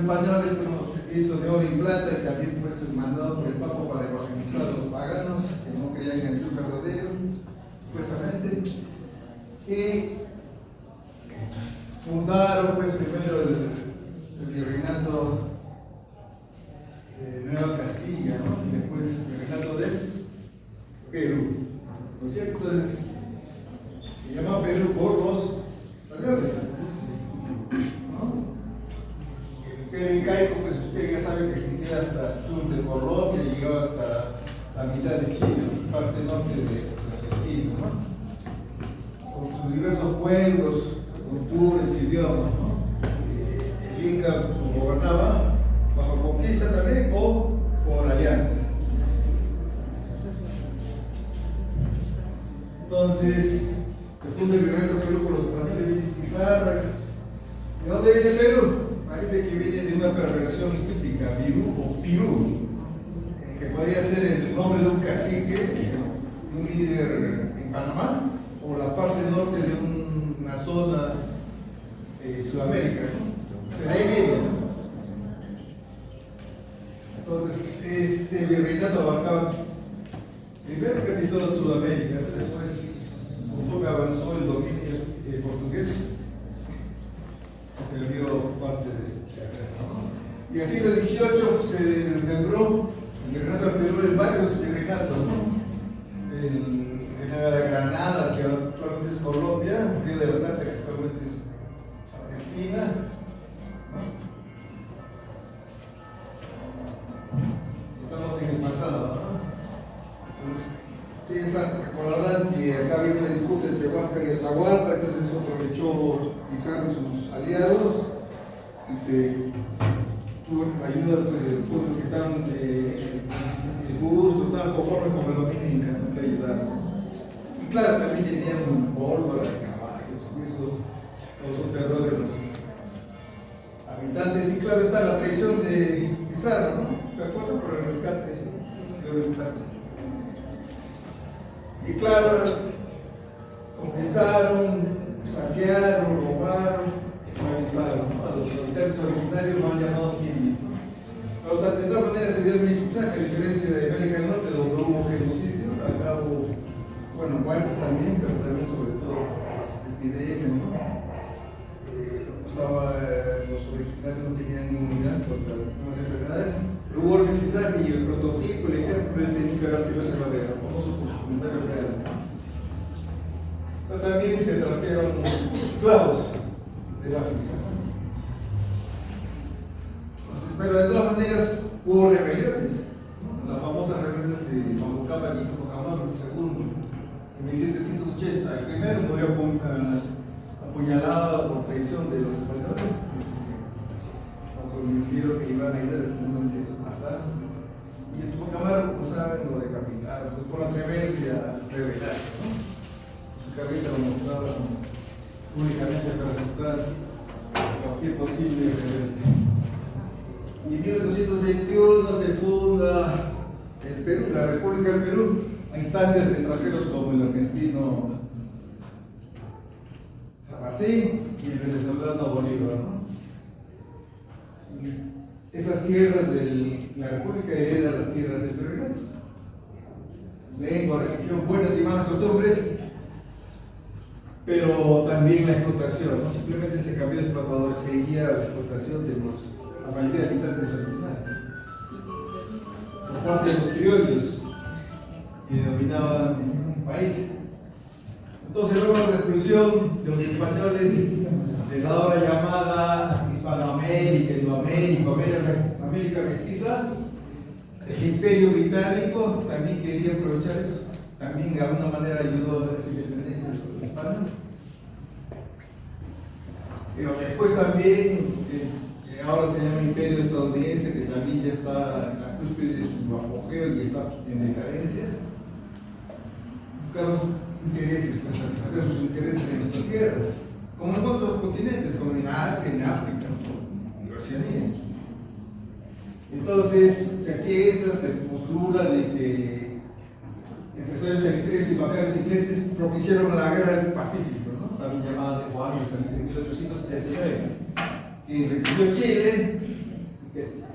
españoles con los escritos de oro y plata y también pues mandados por el Papa para evangelizar a los paganos que no creían en el Dios verdadero, supuestamente. Y fundaron pues primero el virreinato de Nueva Castilla, ¿no? Y después el virreinato de Perú, ¿no es cierto? Entonces se llama Perú por los españoles, ¿no? El Imperio Incaico, pues usted ya sabe que existía hasta el sur de Colombia y llegaba hasta la mitad de Chile, parte norte de Argentina, ¿no? Con sus diversos pueblos, culturas, idiomas, ¿no? El Inca gobernaba bajo conquista también o por alianzas. Entonces, se funda el virreinato de Perú por los españoles, viene Pizarro. ¿De dónde viene Perú? Parece que viene de una perversión lingüística, Virú o Pirú, que podría ser el nombre de un cacique, de un líder en Panamá, o la parte norte de una zona de Sudamérica, ¿no? Será ahí viene, ¿no? Entonces, ese virreinato abarcaba primero casi toda Sudamérica, después, conforme avanzó el dominio portugués, se perdió parte de acá, ¿no? Y así en el siglo XVIII se desmembró el virreinato del Perú en varios virreinatos, ¿no? El de Granada, que actualmente es Colombia, el Río de la Plata, que actualmente es Argentina, ¿no? Estamos en el pasado, ¿no? Entonces, recordarán que acá había una disputa entre Huasca y Atahualpa, entonces eso aprovechó Pizarro y sus aliados y se tuvo ayuda pues, de los pueblos que estaban disgustos, estaban conformes con el dominio inca, ¿no? Le ayudaron. Y claro, también tenían pólvora de caballos, y eso causó terror en los habitantes. Y claro está la traición de Pizarro, ¿no? ¿Se acuerdan? Por el rescate de Oriental. Y claro, conquistaron, saquearon, robaron, esclavizaron, ¿no? A los habitantes originarios más llamados indios. Pero de todas maneras se dio el mestizaje, a diferencia de América del Norte, donde hubo genocidio, acá hubo, bueno, muertos también, pero también sobre todo epidemias, ¿no? Los originarios no tenían inmunidad contra algunas enfermedades, pero hubo el mestizaje y el prototipo, el ejemplo es el Inca Garcilaso de Valera, famoso por su comentario real. Pero también se trajeron esclavos del África. Pero de todas maneras hubo rebeliones, ¿no? Las famosas rebeliones de Mamucapa y Cocamaru, segundo, en 1780. El primero murió apuñalado por traición de los españoles, nos convencieron que iban a ir al mundo de matar. Y en Cocamaru, como saben, lo decapitaron, por atreverse a rebelar, ¿no? Su cabeza lo mostraba únicamente para asustar a cualquier posible rebelde. Y en 1821 se funda el Perú, la República del Perú, a instancias de extranjeros como el argentino San Martín y el venezolano Bolívar, ¿no? Y esas tierras de la República heredan las tierras del virreinato. Lengua, religión, buenas y malas costumbres, pero también la explotación, no simplemente se cambió de explotador, seguía la explotación de la mayoría de habitantes originarios, por parte de los criollos que dominaban un país. Entonces, luego de la expulsión de los españoles de la ahora llamada Hispanoamérica, Indoamérica, América mestiza, el Imperio Británico también quería aprovechar eso, también de alguna manera ayudó a esa independencia de España. Pero después también, que ahora se llama Imperio Estadounidense, que también ya está en la cúspide de su apogeo y está en decadencia, buscaron intereses, pues satisfacer sus intereses en nuestras tierras, como en otros continentes, como en Asia, en África, en Oceanía. Entonces, empieza, se postula de que empresarios eritreos y bancarios ingleses propiciaron la guerra del Pacífico, ¿no? También llamada de Juárez en 1879, que enriqueció Chile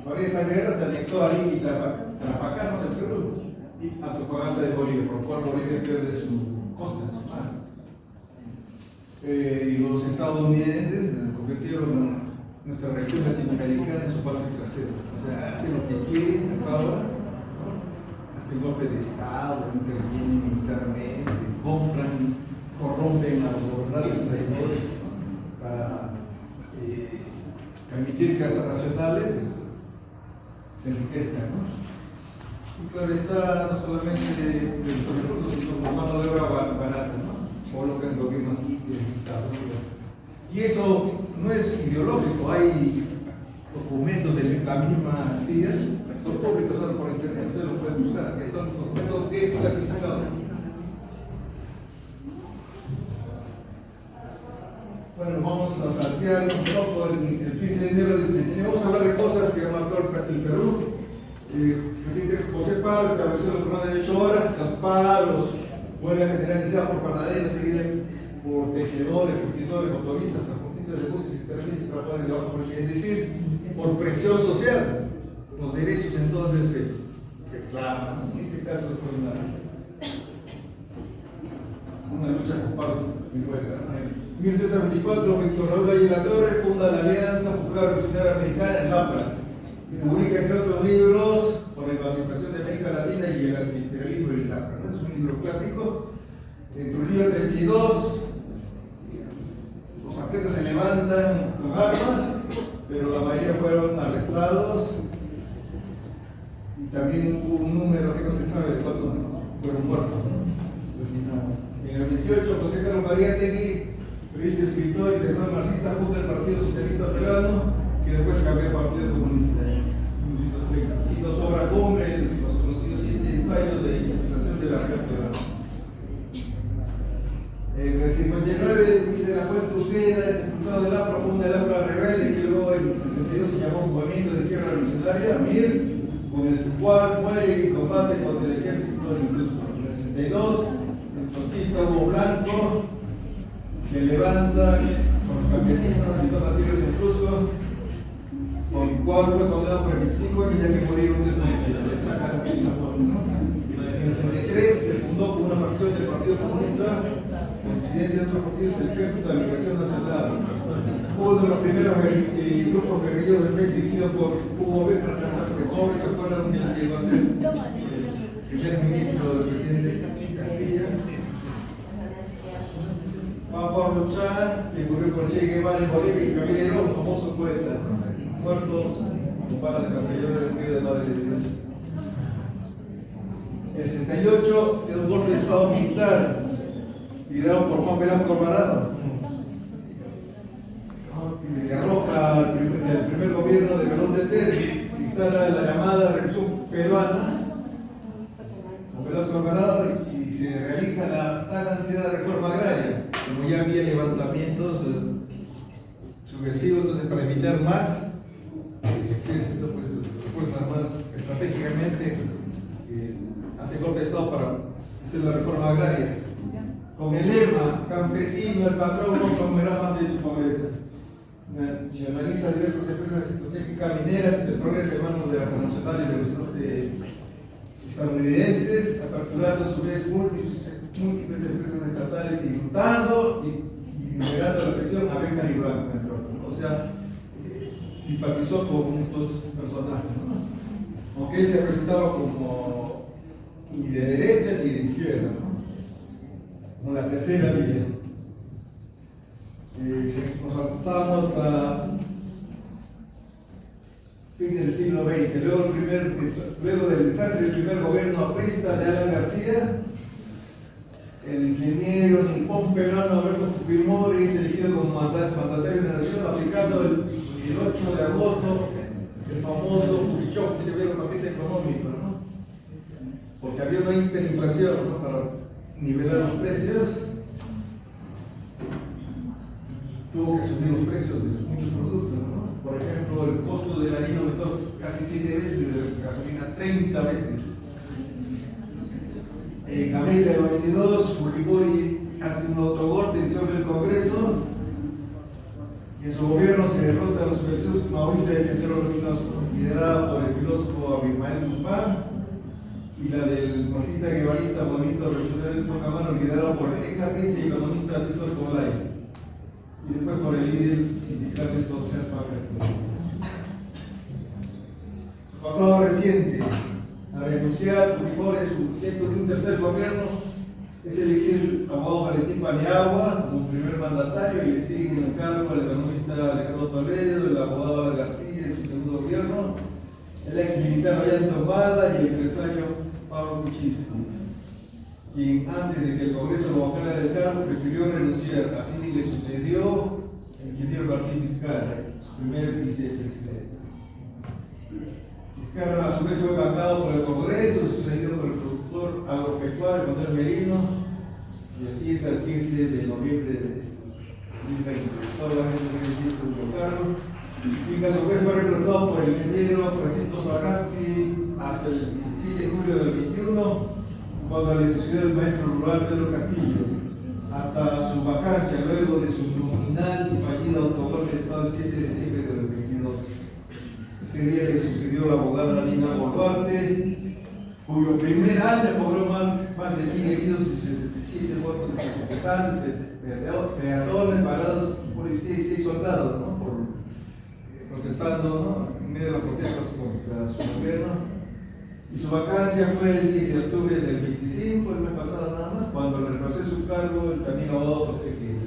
para esa guerra se anexó a Lima y Tarapacá, del Perú, y Antofagasta de Bolivia, por lo cual Bolivia pierde su costa, su mar. Y los estadounidenses convirtieron nuestra región latinoamericana en su parte trasera. O sea, hacen lo que quieren hasta ahora, hacen golpe de Estado, intervienen militarmente, compran, corrompen a los gobernantes traidores para permitir que hasta nacionales se enriquezcan, ¿no? Y claro está, no solamente los recursos, sino como mano de obra barata, ¿no? Colocan gobiernos dictaduras. Y eso no es ideológico, hay documentos de la misma CIA, son públicos, son por internet, ustedes lo pueden buscar, que son documentos desclasificados. Bueno, vamos a saltear un poco el 15 de enero del centenario. Vamos a hablar de cosas que ha marcado el Perú. El presidente José Paz estableció la jornada de 8 horas, los paros, huelga generalizada por panaderos, seguida por tejedores, curtidores, motoristas, transportistas de buses y trenes y trabajadores de bajo perfil. Es decir, por presión social, los derechos entonces se reclaman. En este caso fue una lucha con paros y huelga. En 1924, Víctor Raúl Valle La Torre funda la Alianza Popular Revolucionaria Americana en Lapra y publica, entre otros libros, por la emancipación de América Latina y el antiimperialismo en Lapra. Es un libro clásico. En Trujillo 32, los atletas se levantan con armas, pero la mayoría fueron arrestados y también hubo un número que no se sabe de cuántos fueron muertos, ¿no? Asesinados. En el 28, José Carlos Mariátegui, periodista, escritor y personal marxista, funda el Partido Socialista Peruano, que después cambió a Partido Comunista. Cito su obra cumbre, los conocidos 7 ensayos de interpretación de la realidad peruana. En el 59, Luis de la Fuente Uceda es expulsado de la profunda de la rebelde, que luego en el 62 se llamó Movimiento de Izquierda Revolucionaria, MIR, con el cual muere y combate contra el ejército incluso. En el 62, el trotskista Hugo Blanco, que levanta con los campesinos y tomas tierras en Cusco, con el cual fue condenado por 25 años ya que murieron 3 meses. En el 63 se fundó con una facción del Partido Comunista, presidente de otros partidos, el Ejército de Liberación Nacional. Uno de los primeros grupos guerrilleros del país, dirigido por Hugo Becker, que pobres se acuerdan que llegó a ser el primer ministro del presidente Castilla. Juan Pablo Chá, que murió con Che Guevara en Bolivia, y Camilo Herón, famoso poeta, muerto como para de Capellón del Río de Madre de Dios. En el 68 se da un golpe de Estado militar, liderado por Juan Velasco Alvarado, y derroca el primer gobierno de Perón de Terry, se instala la llamada Revolución Peruana, con Velasco Alvarado, y se realiza la tan ansiada reforma agraria. Como ya había levantamientos subversivos, entonces para evitar más, el ejército, pues, las Fuerzas Armadas estratégicamente hace golpe de Estado para hacer la reforma agraria, con el lema: campesino, el patrón no comerá más de tu pobreza. Nacionaliza diversas empresas estratégicas mineras y el progreso en manos de las transnacionales de los estadounidenses, aperturando a su vez múltiples empresas estatales y lutando y liberando la presión a Benjamin y Blanco, entre otros. O sea, simpatizó con estos personajes, ¿no? Aunque él se presentaba como ni de derecha ni de izquierda, ¿no? Como la tercera vía. Nos saltamos a fines del siglo XX, luego del desastre del primer gobierno aprista de Alan García, el ingeniero nipón peruano Alberto Fujimori es elegido como mandatario de la nación, aplicando el 8 de agosto el famoso Fujichoku, severo paquete económico, ¿no? Porque había una hiperinflación, ¿no? Para nivelar los precios, tuvo que subir los precios de muchos productos, ¿no? Por ejemplo, el costo de la harina aumentó casi 7 veces y de la gasolina 30 veces. En abril del 92, Fujimori hace un autogolpe, disuelve el Congreso y en su gobierno se derrota a los subversivos maoístas del Sendero Luminoso. congresista guevarista, movimiento revolucionario de Pocamano, liderado por el ex artista y economista Víctor Colay, y después por el líder sindical de Social Power. Su pasado reciente, al renunciar Fujimori su proyecto de un tercer gobierno, es elegido el abogado Valentín Paniagua como primer mandatario y le siguen en el cargo el economista Alejandro Toledo, el abogado Álvaro García en su segundo gobierno, el ex militar Ollanta Humala y el empresario Pablo Kuczynski, quien antes de que el Congreso lo bacara del cargo prefirió renunciar. Así le sucedió el ingeniero Martín Vizcarra, su primer vicepresidente. Vizcarra a su vez fue vacado por el Congreso, sucedido por el productor agropecuario Manuel Merino, del 10 al 15 de noviembre de 2020. Solamente se hizo un cargo. Y a su vez fue reemplazado por el ingeniero Francisco Sagasti hasta el 27 de julio del 21, cuando le sucedió el maestro rural Pedro Castillo, hasta su vacancia luego de su nominal y fallido autogolpe de Estado el 7 de diciembre del 22. Ese día le sucedió la abogada Nina Boluarte, cuyo primer año cobró más de 1.000 heridos y 77 muertos de manifestantes, peatones, parados, policía y 6 soldados, ¿no? Protestando, ¿no? En medio de las protestas contra su gobierno. Y su vacancia fue el 10 de octubre del 25, el mes pasado nada más, cuando le reemplazó en su cargo el también abogado José Gil.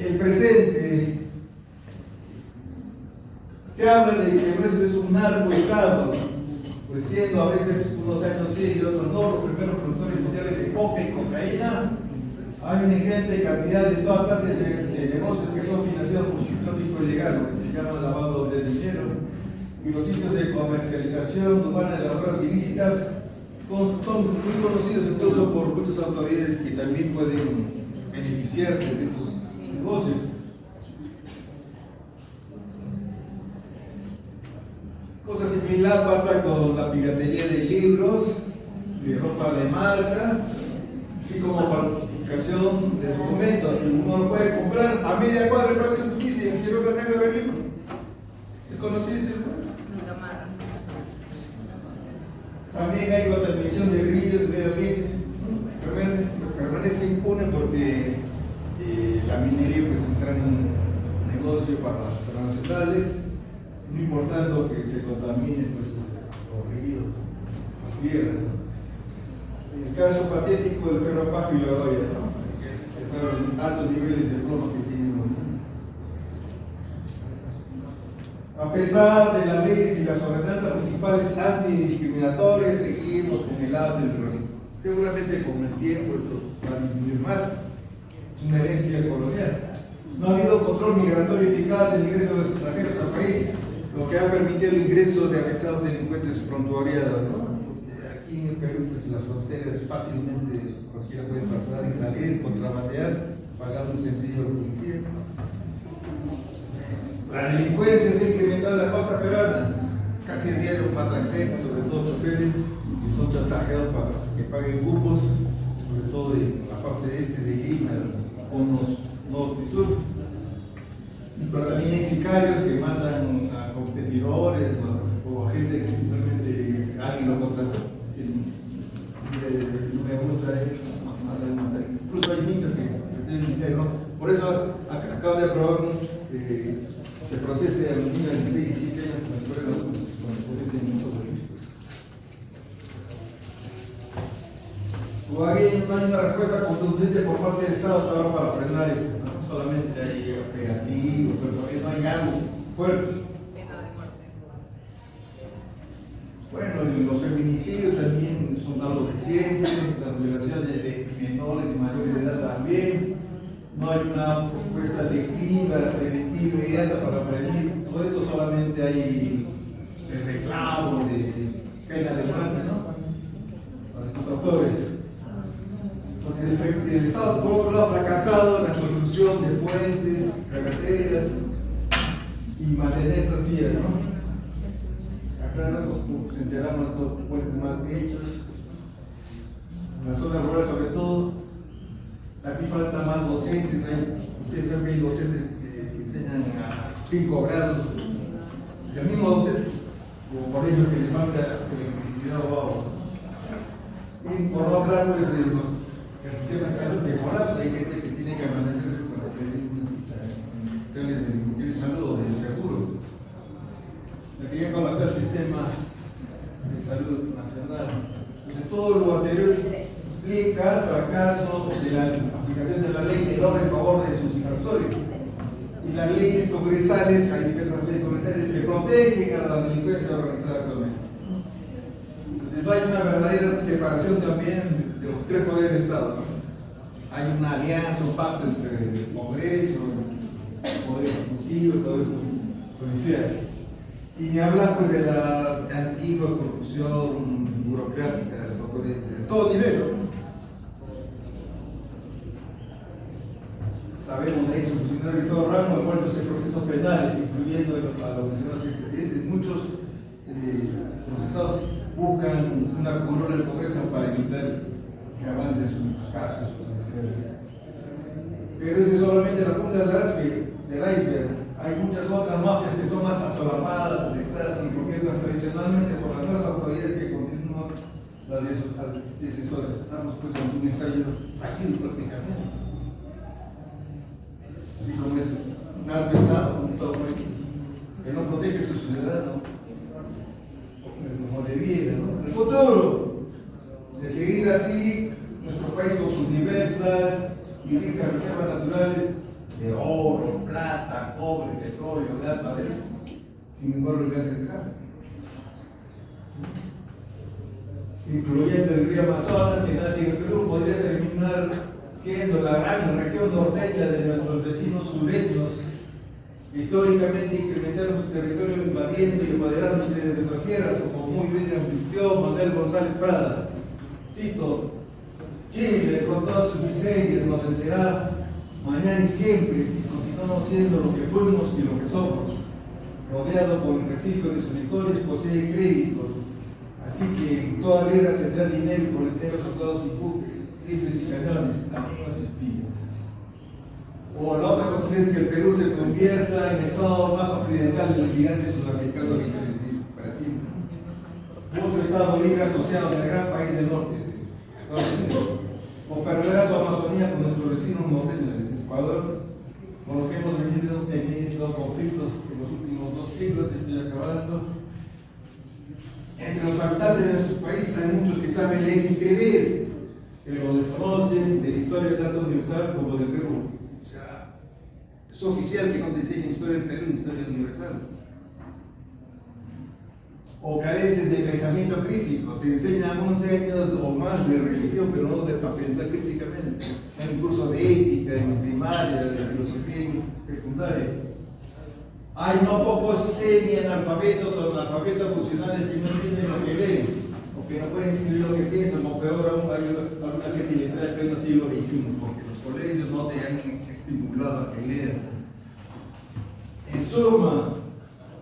El presente, se habla de que nuestro es un narcoestado, pues siendo a veces unos años sí y otros no, los primeros productores mundiales de coca y cocaína. Hay una ingente cantidad de todas clases de negocios que son financiados por su tráfico ilegal, lo que se llama lavado de dinero, y los sitios de comercialización urbana de las drogas ilícitas son muy conocidos incluso por muchas autoridades que también pueden beneficiarse de estos negocios. Cosa similar pasa con la piratería de libros, de ropa de marca, así como falsificación de documentos. Uno lo puede comprar a media cuadra del precio de justicia y quiero que se haga el libro. ¿Es conocido ese libro? También hay contaminación de ríos y medio ambiente. Permanece impune porque la minería pues entra en un negocio para las transnacionales, no importando que se contamine pues, los ríos, las tierras. El caso patético del Cerro Pasco y la Oroya, ¿no? Que es los altos niveles de plomo que tienen los niños. A pesar de las leyes y las ordenanzas municipales antidiscriminatorias, seguimos con el lado del racismo. Seguramente con el tiempo esto va a disminuir más. Es una herencia colonial. No ha habido control migratorio eficaz en el ingreso de los extranjeros al país, lo que ha permitido el ingreso de avesados delincuentes frontuariados, ¿no? Aquí en el Perú, pues las fronteras fácilmente cualquiera puede pasar y salir, contrabandear, pagando un sencillo policía. La delincuencia se ha incrementado en la costa peruana. Casi diario matan gente, sobre todo choferes, que son chantajeados para que paguen cupos, sobre todo en la parte de Lima, conos norte y sur. Pero también hay sicarios que matan a competidores o a gente que simplemente alguien lo contrató. No me gusta matar. Incluso hay niños que reciben dinero. Por eso acabo de aprobar se procese a los niños de 16 y 17 años con la escuela con el poder de nosotros. Todavía no hay una respuesta contundente por parte del Estado para frenar esto, ¿no? Solamente hay operativos, pero todavía no hay algo fuerte. Bueno, los feminicidios también son algo reciente, las violaciones de menores y mayores de edad también. No hay una propuesta efectiva, preventiva, inmediata para prevenir. Todo eso solamente hay el reclamo de pena de muerte, ¿no? Para estos autores. Entonces, el Estado, por otro lado, ha fracasado en la construcción de puentes, carreteras y mantener estas vías, ¿no? Acá nos enteramos de estos puentes mal hechos. En la zona rural, sobre todo, aquí falta más docentes. Ustedes saben que hay docentes que enseñan a 5 grados. El mismo docente, como por ejemplo que le falta electricidad o por no hablar pues, de el sistema de salud que colapsa, hay gente que tiene que amanecerse con la del Ministerio de Salud o del seguro. O sea, que ya colapsó el sistema de salud nacional. Entonces, todo lo anterior implica el fracaso de la aplicación de la ley en orden en favor de sus infractores. Y las leyes congresales, hay diversas leyes congresales que protegen a la delincuencia organizada actualmente. Entonces, no hay una verdadera separación también de los tres poderes del Estado, ¿no? Hay una alianza, un pacto entre el Congreso, el Poder Ejecutivo, el Poder Judicial. Y ni hablar pues de la antigua corrupción burocrática de las autoridades, de todo nivel, ¿no? Sabemos de esos funcionarios de todo rango envueltos en procesos penales, incluyendo a los mencionados presidentes. Muchos procesados buscan una corona del Congreso para evitar que avancen sus casos judiciales. Pero esa es solamente la punta del iceberg. Hay muchas otras mafias que son más asolapadas, aceptadas y gobiernan tradicionalmente por las nuevas autoridades que continúan las decisoras. Estamos pues ante un estallido fallido prácticamente. Así como es un narcoestado, un estado fallido, que no protege a sus ciudadanos como debiera, ¿no? El futuro de seguir así, nuestro país con sus diversas y ricas reservas naturales de oro, plata, cobre, petróleo, gas, madera, sin embargo el gas es caro, incluyendo el río Amazonas que nace en el Perú, podría terminar siendo la gran región norteña de nuestros vecinos sureños, históricamente incrementaron su territorio invadiendo y apoderándose de nuestras tierras, como muy bien advirtió Manuel González Prada. Cito: Chile, con todas sus miserias, nos vencerá mañana y siempre si continuamos siendo lo que fuimos y lo que somos. Rodeado por el prestigio de sus victorias, posee créditos, así que en toda guerra tendrá dinero y coleteros, soldados y buques, rifles y cañones, amigos y espías. O la otra posibilidad es que el Perú se convierta en el estado más occidental del gigante sudamericano que quiere decir Brasil. Otro estado libre asociado del gran país del norte, Estados Unidos. O perderá su Amazonía con nuestros vecinos norteños, es decir, Ecuador, con los que hemos venido teniendo conflictos en los últimos 2 siglos, estoy acabando. Entre los habitantes de nuestro país hay muchos que saben leer y escribir, pero lo desconocen de la historia tanto universal como del Perú. O sea, es oficial que no te enseñen historia del Perú, historia universal. O carecen de pensamiento crítico, te enseñan 11 años o más de religión, pero no para pensar críticamente. Hay un curso de ética en primaria, de filosofía en secundaria. Hay no pocos semi-analfabetos o analfabetos funcionales que no entienden lo que leen, o que no pueden escribir lo que piensan, o peor aún, hay alguna gente que entra en pleno siglo XXI, porque los colegios no te han estimulado a que lean. En suma,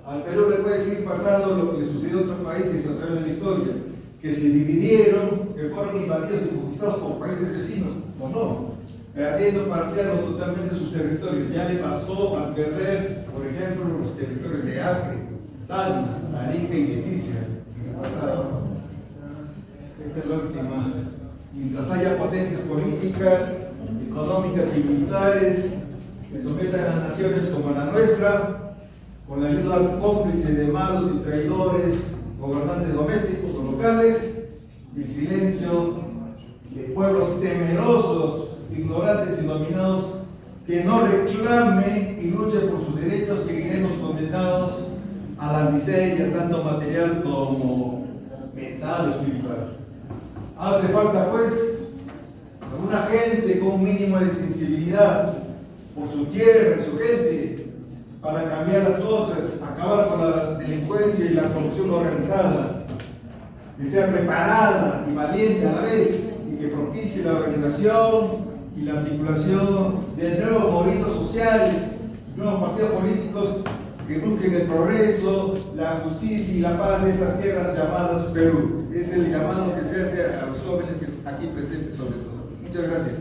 al Perú le puede seguir pasando lo que le sucedió a otros países a través de la historia, que se dividieron, que fueron invadidos y conquistados por países vecinos, o no, perdiendo parcial o totalmente sus territorios. Ya le pasó al perder, por ejemplo, los territorios de Acre, Tacna, Arica y Leticia en el pasado. Esta es la última. Mientras haya potencias políticas, económicas y militares que sometan a naciones como la nuestra, con la ayuda cómplice de malos y traidores, gobernantes domésticos o locales, y el silencio de pueblos temerosos, ignorantes y dominados, que no reclamen y luchen por sus derechos, seguiremos condenados a la miseria, tanto material como mental o espiritual. Hace falta, pues, una gente con un mínimo de sensibilidad por su tierra y su gente, para cambiar las cosas, acabar con la delincuencia y la corrupción organizada, que sea preparada y valiente a la vez, y que propicie la organización y la articulación de nuevos movimientos sociales, nuevos partidos políticos que busquen el progreso, la justicia y la paz de estas tierras llamadas Perú. Es el llamado que se hace a los jóvenes que aquí presentes sobre todo. Muchas gracias.